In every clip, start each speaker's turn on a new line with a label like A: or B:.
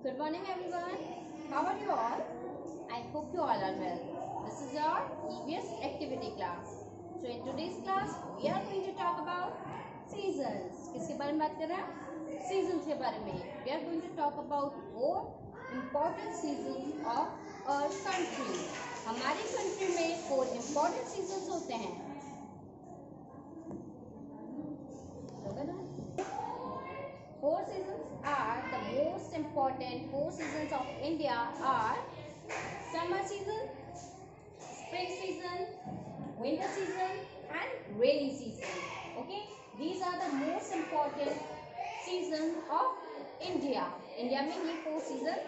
A: Good morning everyone. How are you all? I hope you all are well. This is your EVS activity class. So in today's class we are going to talk about seasons. किसके बारे में बात कर रहे हैं? Seasons के बारे में. We are going to talk about 4 important seasons of our country. हमारी country में 4 important seasons होते हैं. Four seasons are the most important. 4 seasons of India are summer season, spring season, winter season and rainy season. Okay, these are the most important seasons of India. India में ये 4 season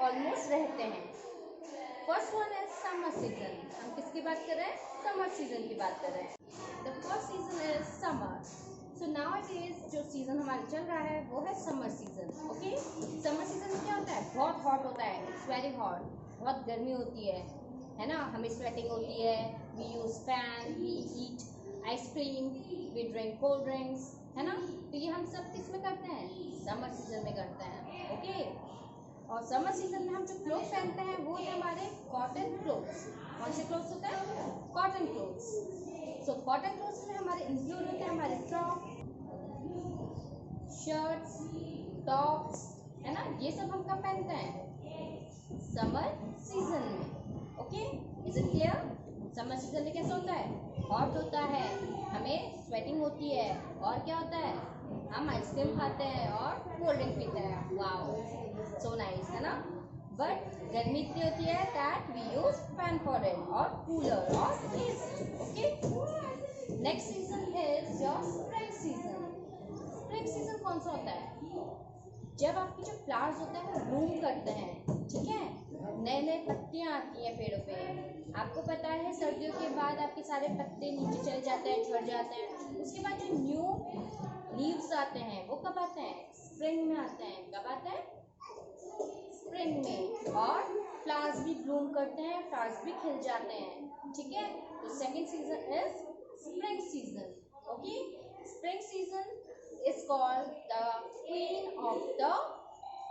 A: almost रहते हैं. First one is summer season. हम किसकी बात कर रहे हैं? Summer season की बात कर रहे हैं. The first season is summer. So nowadays जो सीजन हमारा चल रहा है वो है summer season. Okay, summer season में क्या होता है? बहुत हॉट होता है. It's very hot. बहुत गर्मी होती है ना. हमें स्वेटिंग होती है. We use fan, we eat ice cream, we drink cold drinks, है ना. तो ये हम सब किस में करते हैं? समर सीजन में करते हैं. ओके, और समर सीजन में हम जो क्लोथ पहनते हैं वो है हमारे कॉटन क्लोथ्स. कौन से क्लोथ्स होते हैं? Cotton clothes. So cotton clothes में हमारे इंक्लूड होते हैं हमारे फ्रॉक, शर्ट्स, टॉप्स, है ना. ये सब हम कब पहनते हैं? समर सीजन में. Okay, is it clear? Summer season में कैसा होता है? हॉट होता है, हमें स्वेटिंग होती है, और क्या होता है? हम आइसक्रीम खाते हैं और कोल्ड ड्रिंक पीते हैं. वाओ, सो नाइस, है ना. बट गर्मी इतनी होती है that we use fan for it और कूलर और AC. Okay, next season is your spring season. Spring season कौन सा होता है? जब आपके जो फ्लावर्स होते हैं वो ब्लूम करते हैं. ठीक है, नए नए पत्तियां आती हैं पेड़ों पे. आपको पता है सर्दियों के बाद आपके सारे पत्ते नीचे चले जाते हैं, झड़ जाते हैं. उसके बाद जो न्यू लीव्स आते हैं वो कब आते हैं? स्प्रिंग में आते हैं. कब आते हैं? स्प्रिंग में. और फ्लावर्स भी ब्लूम करते हैं, फ्लावर्स भी खिल जाते हैं. ठीक है, तो second season is spring season. Okay, spring season is called the queen of the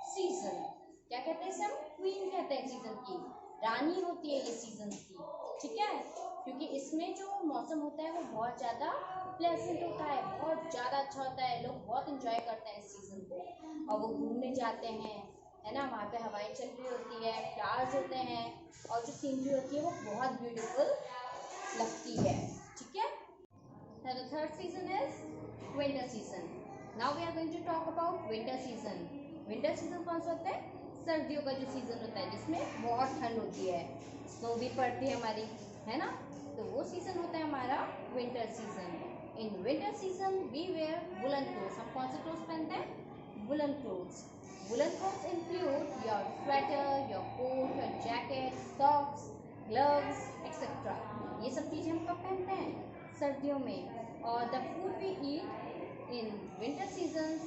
A: season. क्या कहते हैं इसे? हम क्वीन कहते हैं सीजन की. रानी होती है ये सीजन की. ठीक है, क्योंकि इसमें जो मौसम होता है वो बहुत ज़्यादा प्लेजेंट होता है, बहुत ज़्यादा अच्छा होता है. लोग बहुत इंजॉय करते हैं इस सीजन को और वो घूमने जाते हैं, है ना. वहाँ पे हवाएं चल रही होती है, फ्लावर्स होते हैं और जो सीनरी होती है वो बहुत ब्यूटीफुल लगती है. ठीक है. The third season is winter season. Now we are going to talk about winter season. Winter season कौन सा होता है? सर्दियों का जो सीजन होता है जिसमें बहुत ठंड होती है, स्नो भी पड़ती है हमारी, है ना. तो वो सीजन होता है हमारा winter season. In winter season we wear woollen clothes. हम कौन से क्लोथ्स पहनते हैं? Woollen clothes. Woollen clothes include your sweater, your coat, your jacket, socks, gloves etcetera. ये सब चीज़ें हम कब पहनते हैं? सर्दियों में. और the food we eat in winter season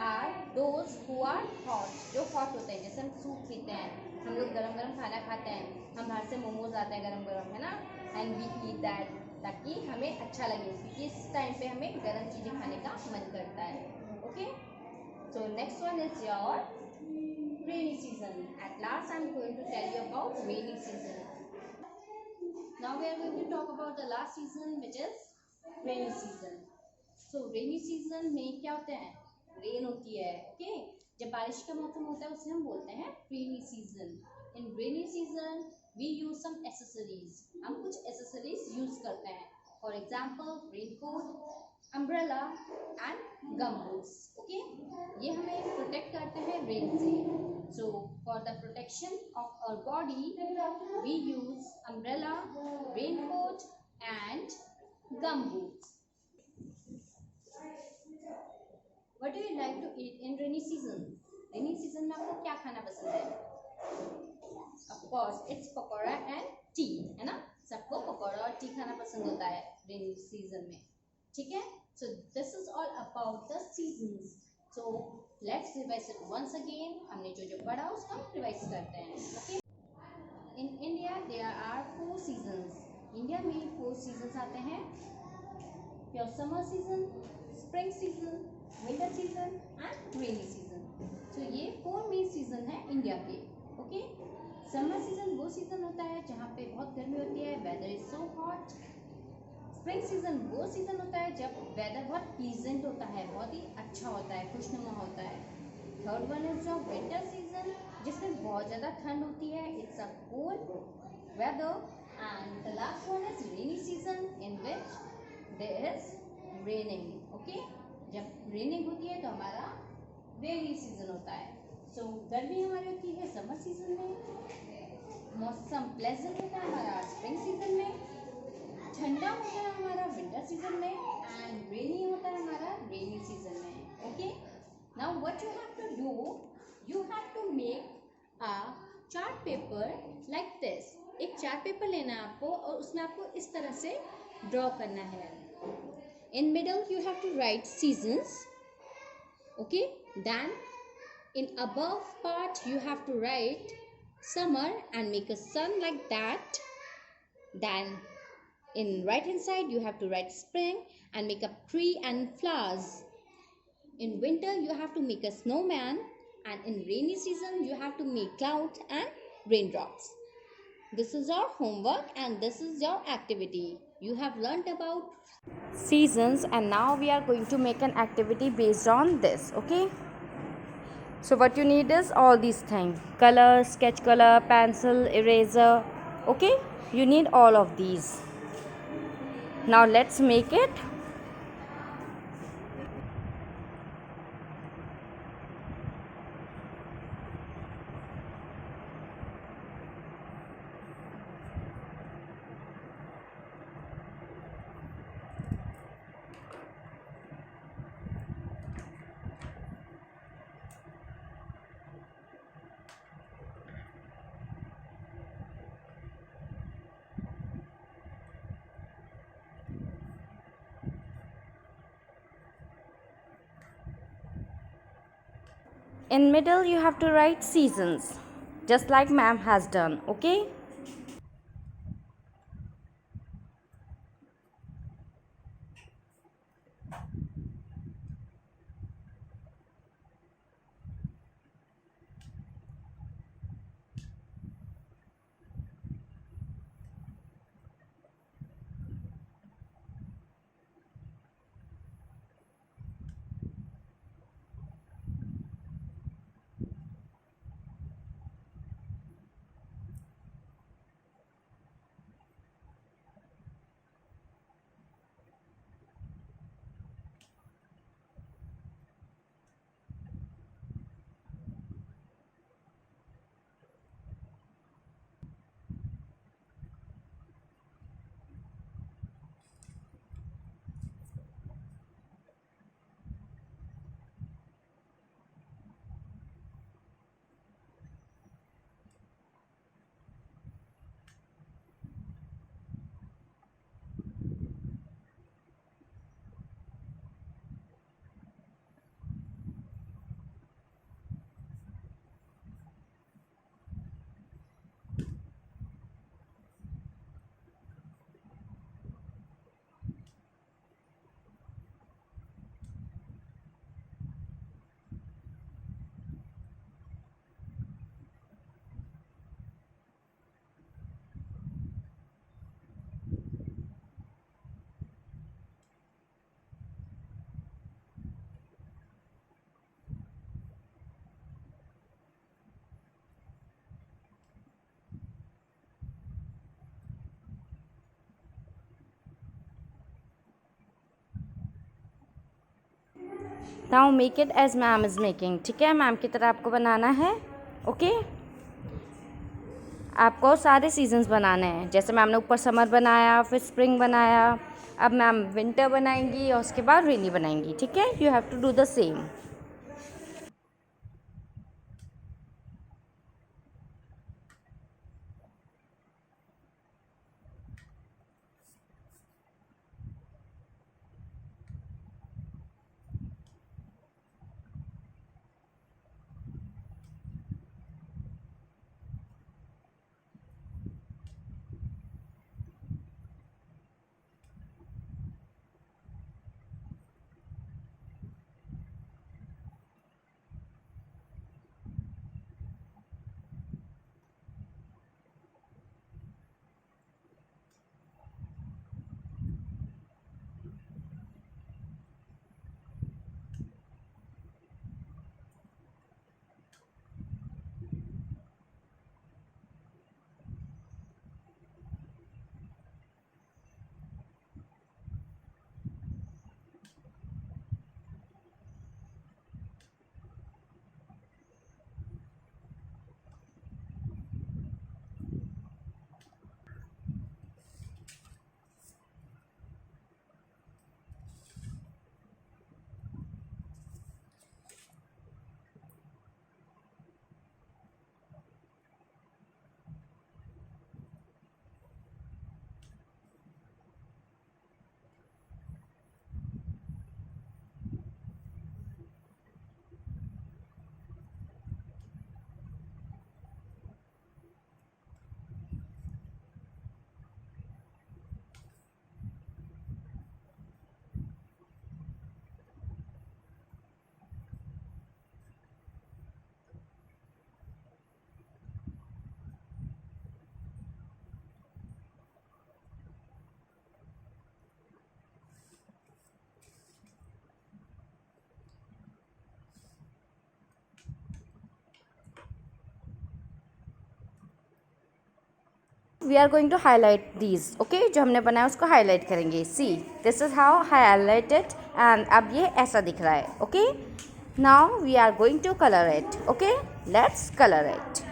A: are those who are hot. जो हॉट होते हैं, जैसे हम सूप पीते हैं, हम लोग गरम गरम खाना खाते हैं. हम बाहर से मोमोज आते हैं गरम गरम, है ना. एंड वी ईट दैट ताकि हमें अच्छा लगे, क्योंकि इस टाइम पे हमें गरम चीज़ें खाने का मन करता है. Okay, so next one is your rainy season. At last I am going to tell you about rainy season. Now we are going to talk about the last season which is rainy season. So rainy season में क्या होता है? Rain होती है. Okay, जब बारिश का मौसम होता है उसे हम बोलते हैं rainy season. In rainy season we use some accessories. हम कुछ एसेसरीज यूज करते हैं. For example raincoat, umbrella and gum boots. Okay, ये हमें प्रोटेक्ट करते हैं रेन से. So for the protection of our body we use umbrella, raincoat and gum boots. What do you like to eat in rainy season? Rainy season में आपको क्या खाना पसंद है? Of course it's pakora and tea, है ना. सबको पकौड़ा और टी खाना पसंद होता है rainy season में. ठीक है, so this is all about the seasons. So let's revise it once again. हमने जो पढ़ा उसको हम रिवाइज करते हैं. Okay, in India there are 4 seasons. India में 4 seasons आते हैं. Your summer season, spring season, winter season and rainy season. So ये 4 मेन रेनी सीजन है इंडिया के। ओके, समर सीजन वो सीजन होता है जहाँ पे बहुत गर्मी होती है, weather is so hot. Spring season वो सीजन होता है जब वेदर बहुत प्लीजेंट होता है, बहुत ही अच्छा होता है, खुशनुमा होता है। Third one is your winter season, जिसमें बहुत ज़्यादा ठंड होती है, it's a cold weather. And the last one is rainy season in which there is raining. Okay, जब रेनिंग होती है तो हमारा रेनी सीजन होता है। सो गर्मी हमारी होती है समर सीजन में, मौसम प्लेजेंट होता है हमारा स्प्रिंग सीजन में, ठंडा होता है हमारा विंटर सीजन में, एंड रेनी होता है हमारा रेनी सीजन में। Okay, now what you have to do, you have to make a chart paper like this. एक चार्ट पेपर लेना है आपको और उसमें आपको इस तरह से ड्रॉ करना है। In middle you have to write seasons. Okay, then in above part you have to write summer and make a sun like that. Then in right hand side you have to write spring and make a tree and flowers. In winter you have to make a snowman, and in rainy season you have to make clouds and raindrops. This is your homework and this is your activity. You have learnt about seasons and now we are going to make an activity based on this. Okay, so what you need is all these things: color, sketch color, pencil, eraser. Okay, you need all of these. Now let's make it. In middle you have to write seasons, just like ma'am has done. Okay, now make it as ma'am is making. ठीक है, ma'am की तरह आपको बनाना है. Okay, आपको सारे seasons बनाने हैं. जैसे मैम ने ऊपर समर बनाया, फिर स्प्रिंग बनाया, अब मैम विंटर बनाएंगी और उसके बाद रेनी बनाएंगी. ठीक है, you have to do the same. We are going to highlight these, okay, जो हमने बनाया उसको हाईलाइट करेंगे. See, this is how highlighted. And अब ये ऐसा दिख रहा है. Okay, now we are going to colour it. Okay, let's colour it.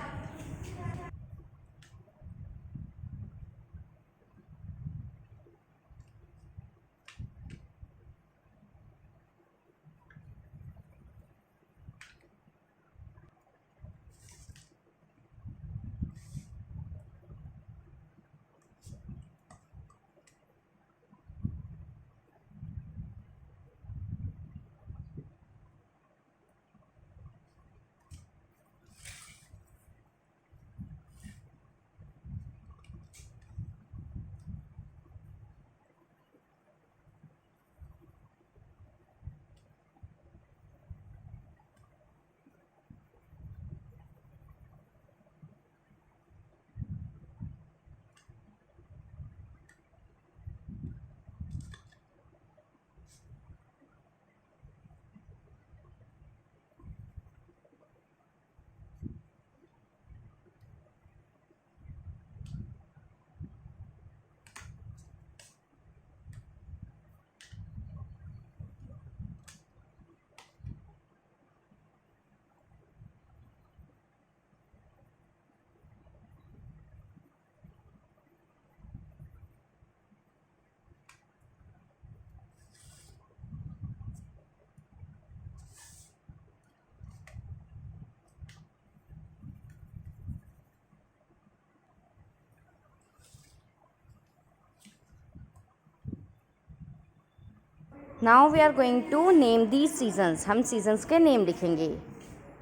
A: Now we are going to name these seasons. हम सीजन्स के नेम लिखेंगे.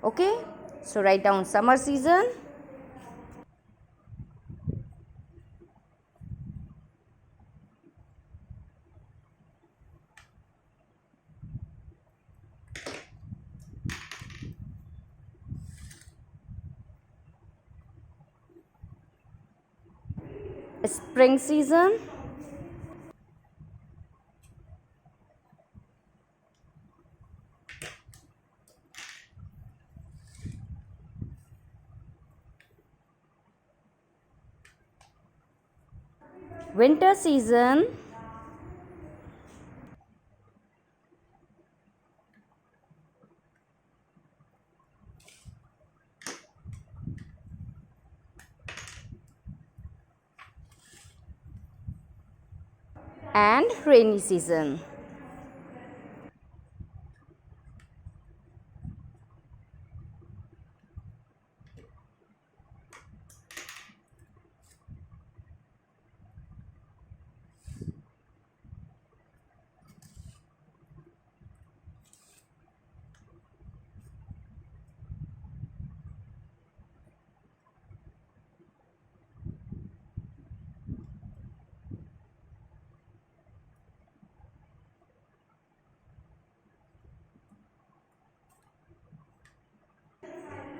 A: Okay, so write down summer season, spring season, winter season, and rainy season.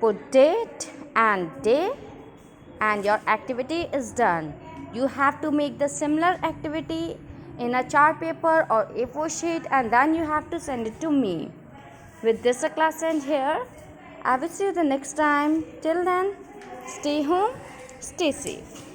A: Put date and day, and your activity is done. You have to make the similar activity in a chart paper or A4 sheet, and then you have to send it to me. With this, a class end here. I will see you the next time. Till then, stay home, stay safe.